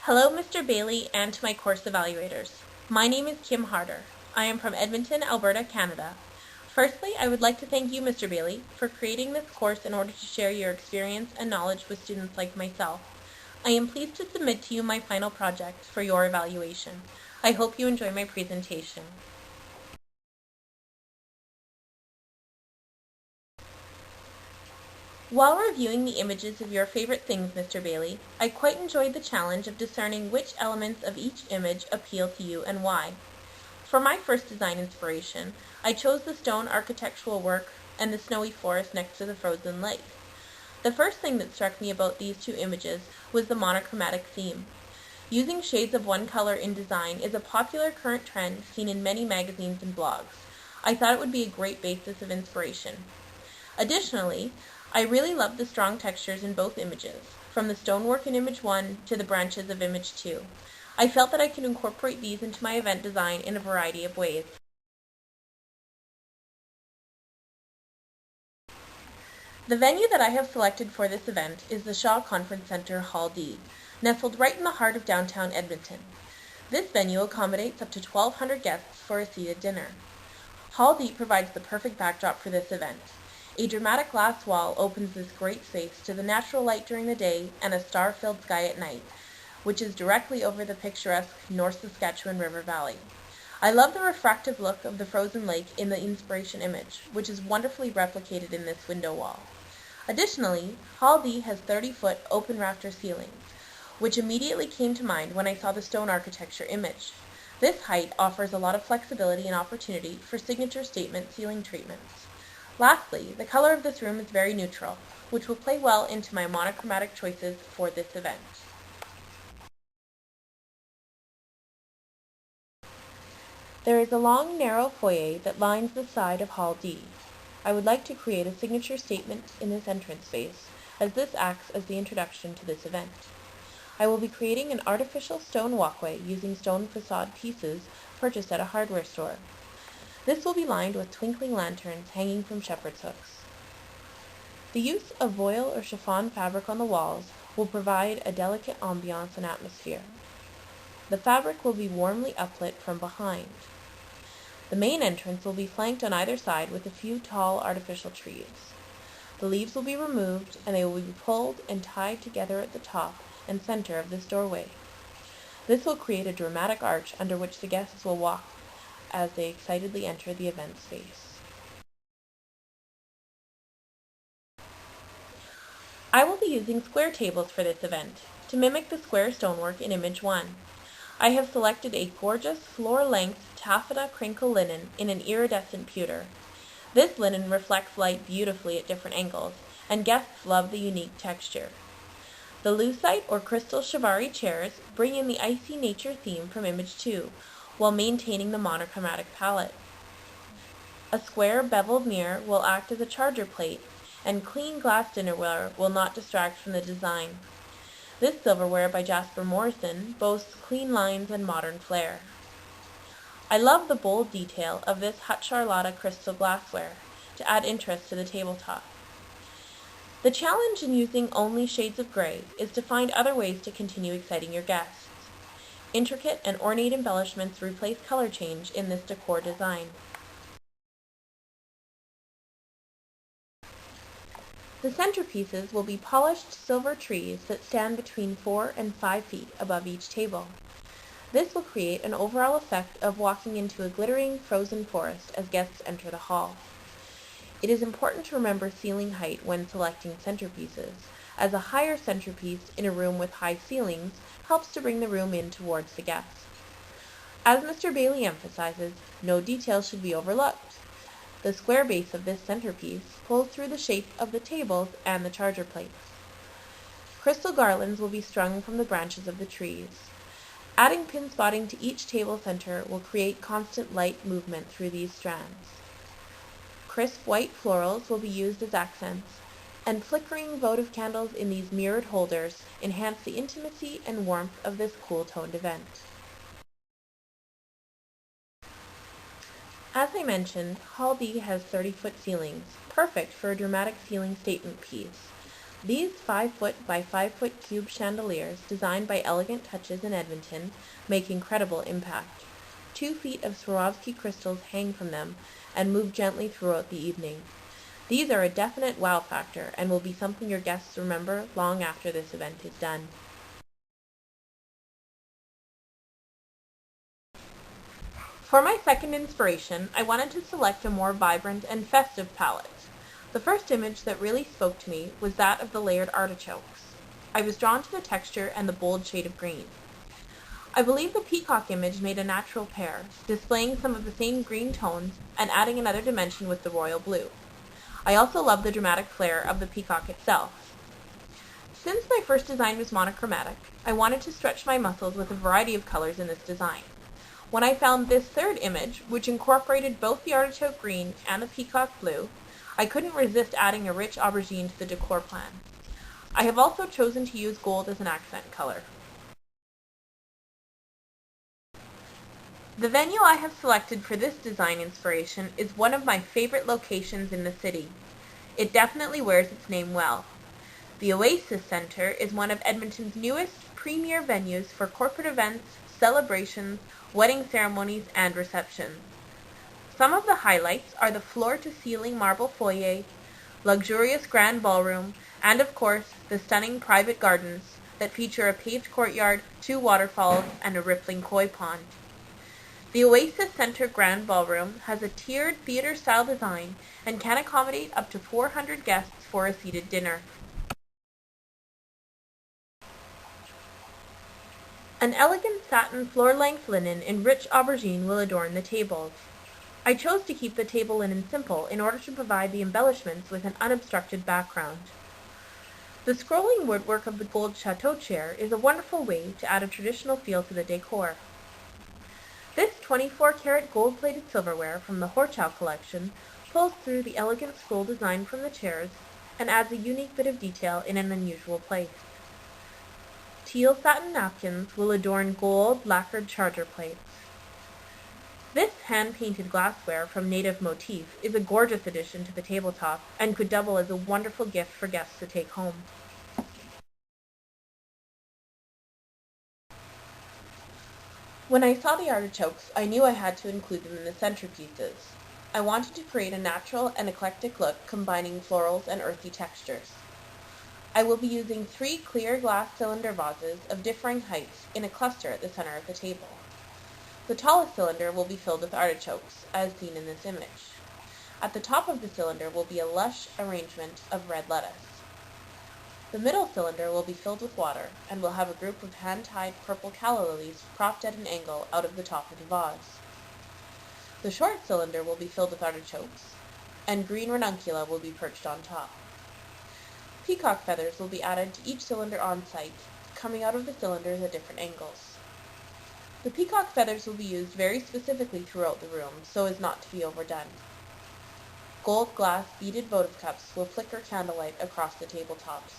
Hello, Mr. Bailey, and to my course evaluators. My name is Kim Harder. I am from Edmonton, Alberta, Canada. Firstly, I would like to thank you, Mr. Bailey, for creating this course in order to share your experience and knowledge with students like myself. I am pleased to submit to you my final project for your evaluation. I hope you enjoy my presentation. While reviewing the images of your favorite things, Mr. Bailey, I quite enjoyed the challenge of discerning which elements of each image appeal to you and why. For my first design inspiration, I chose the stone architectural work and the snowy forest next to the frozen lake. The first thing that struck me about these two images was the monochromatic theme. Using shades of one color in design is a popular current trend seen in many magazines and blogs. I thought it would be a great basis of inspiration. Additionally, I really loved the strong textures in both images, from the stonework in image 1 to the branches of image 2. I felt that I could incorporate these into my event design in a variety of ways. The venue that I have selected for this event is the Shaw Conference Centre Hall D, nestled right in the heart of downtown Edmonton. This venue accommodates up to 1,200 guests for a seated dinner. Hall D provides the perfect backdrop for this event. A dramatic glass wall opens this great space to the natural light during the day and a star-filled sky at night, which is directly over the picturesque North Saskatchewan River Valley. I love the refractive look of the frozen lake in the inspiration image, which is wonderfully replicated in this window wall. Additionally, Hall D has 30-foot open rafter ceilings, which immediately came to mind when I saw the stone architecture image. This height offers a lot of flexibility and opportunity for signature statement ceiling treatments. Lastly, the color of this room is very neutral, which will play well into my monochromatic choices for this event. There is a long, narrow foyer that lines the side of Hall D. I would like to create a signature statement in this entrance space, as this acts as the introduction to this event. I will be creating an artificial stone walkway using stone facade pieces purchased at a hardware store. This will be lined with twinkling lanterns hanging from shepherd's hooks. The use of voile or chiffon fabric on the walls will provide a delicate ambiance and atmosphere. The fabric will be warmly uplit from behind. The main entrance will be flanked on either side with a few tall artificial trees. The leaves will be removed and they will be pulled and tied together at the top and center of this doorway. This will create a dramatic arch under which the guests will walk as they excitedly enter the event space. I will be using square tables for this event to mimic the square stonework in image 1. I have selected a gorgeous floor-length taffeta crinkle linen in an iridescent pewter. This linen reflects light beautifully at different angles, and guests love the unique texture. The lucite or crystal shibari chairs bring in the icy nature theme from image 2, while maintaining the monochromatic palette. A square beveled mirror will act as a charger plate, and clean glass dinnerware will not distract from the design. This silverware by Jasper Morrison boasts clean lines and modern flair. I love the bold detail of this Hut Charlotta crystal glassware to add interest to the tabletop. The challenge in using only shades of gray is to find other ways to continue exciting your guests. Intricate and ornate embellishments replace color change in this decor design. The centerpieces will be polished silver trees that stand between 4 and 5 feet above each table. This will create an overall effect of walking into a glittering frozen forest as guests enter the hall. It is important to remember ceiling height when selecting centerpieces, as a higher centerpiece in a room with high ceilings helps to bring the room in towards the guests. As Mr. Bailey emphasizes, no detail should be overlooked. The square base of this centerpiece pulls through the shape of the tables and the charger plates. Crystal garlands will be strung from the branches of the trees. Adding pin spotting to each table center will create constant light movement through these strands. Crisp white florals will be used as accents, and flickering votive candles in these mirrored holders enhance the intimacy and warmth of this cool-toned event. As I mentioned, Hall D has 30-foot ceilings, perfect for a dramatic ceiling statement piece. These 5-foot by 5-foot cube chandeliers, designed by Elegant Touches in Edmonton, make incredible impact. 2 feet of Swarovski crystals hang from them and move gently throughout the evening. These are a definite wow factor and will be something your guests remember long after this event is done. For my second inspiration, I wanted to select a more vibrant and festive palette. The first image that really spoke to me was that of the layered artichokes. I was drawn to the texture and the bold shade of green. I believe the peacock image made a natural pair, displaying some of the same green tones and adding another dimension with the royal blue. I also love the dramatic flair of the peacock itself. Since my first design was monochromatic, I wanted to stretch my muscles with a variety of colors in this design. When I found this third image, which incorporated both the artichoke green and the peacock blue, I couldn't resist adding a rich aubergine to the decor plan. I have also chosen to use gold as an accent color. The venue I have selected for this design inspiration is one of my favorite locations in the city. It definitely wears its name well. The Oasis Center is one of Edmonton's newest premier venues for corporate events, celebrations, wedding ceremonies, and receptions. Some of the highlights are the floor-to-ceiling marble foyer, luxurious grand ballroom, and of course, the stunning private gardens that feature a paved courtyard, 2 waterfalls, and a rippling koi pond. The Oasis Center Grand Ballroom has a tiered theater-style design and can accommodate up to 400 guests for a seated dinner. An elegant satin floor-length linen in rich aubergine will adorn the tables. I chose to keep the table linen simple in order to provide the embellishments with an unobstructed background. The scrolling woodwork of the gold chateau chair is a wonderful way to add a traditional feel to the decor. This 24-karat gold-plated silverware from the Horchow collection pulls through the elegant scroll design from the chairs and adds a unique bit of detail in an unusual place. Teal satin napkins will adorn gold lacquered charger plates. This hand-painted glassware from Native Motif is a gorgeous addition to the tabletop and could double as a wonderful gift for guests to take home. When I saw the artichokes, I knew I had to include them in the centerpieces. I wanted to create a natural and eclectic look combining florals and earthy textures. I will be using 3 clear glass cylinder vases of differing heights in a cluster at the center of the table. The tallest cylinder will be filled with artichokes, as seen in this image. At the top of the cylinder will be a lush arrangement of red lettuce. The middle cylinder will be filled with water and will have a group of hand-tied purple calla lilies propped at an angle out of the top of the vase. The short cylinder will be filled with artichokes, and green ranuncula will be perched on top. Peacock feathers will be added to each cylinder on site, coming out of the cylinders at different angles. The peacock feathers will be used very specifically throughout the room so as not to be overdone. Gold glass beaded votive cups will flicker candlelight across the tabletops.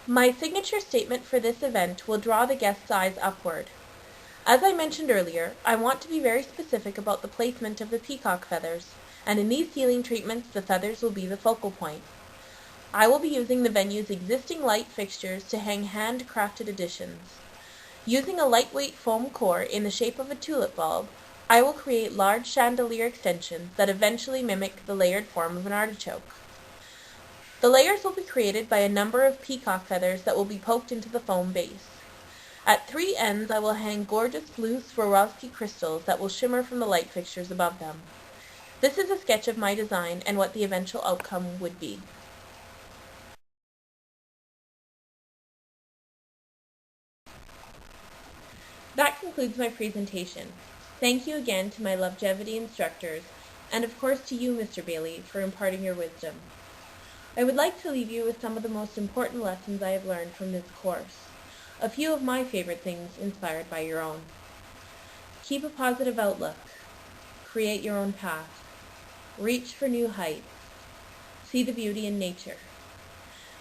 My signature statement for this event will draw the guest's eyes upward. As I mentioned earlier, I want to be very specific about the placement of the peacock feathers, and in these ceiling treatments the feathers will be the focal point. I will be using the venue's existing light fixtures to hang handcrafted additions. Using a lightweight foam core in the shape of a tulip bulb, I will create large chandelier extensions that eventually mimic the layered form of an artichoke. The layers will be created by a number of peacock feathers that will be poked into the foam base. At 3 ends, I will hang gorgeous blue Swarovski crystals that will shimmer from the light fixtures above them. This is a sketch of my design and what the eventual outcome would be. That concludes my presentation. Thank you again to my longevity instructors, and of course to you, Mr. Bailey, for imparting your wisdom. I would like to leave you with some of the most important lessons I have learned from this course. A few of my favorite things inspired by your own. Keep a positive outlook. Create your own path. Reach for new heights. See the beauty in nature.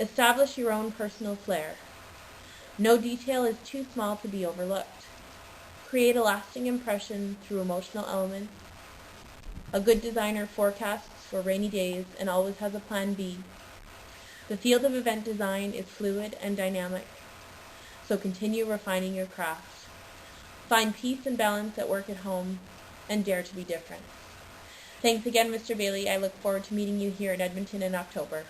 Establish your own personal flair. No detail is too small to be overlooked. Create a lasting impression through emotional elements. A good designer forecasts for rainy days and always has a plan B. The field of event design is fluid and dynamic, so continue refining your craft. Find peace and balance at work at home, and dare to be different. Thanks again, Mr. Bailey. I look forward to meeting you here in Edmonton in October.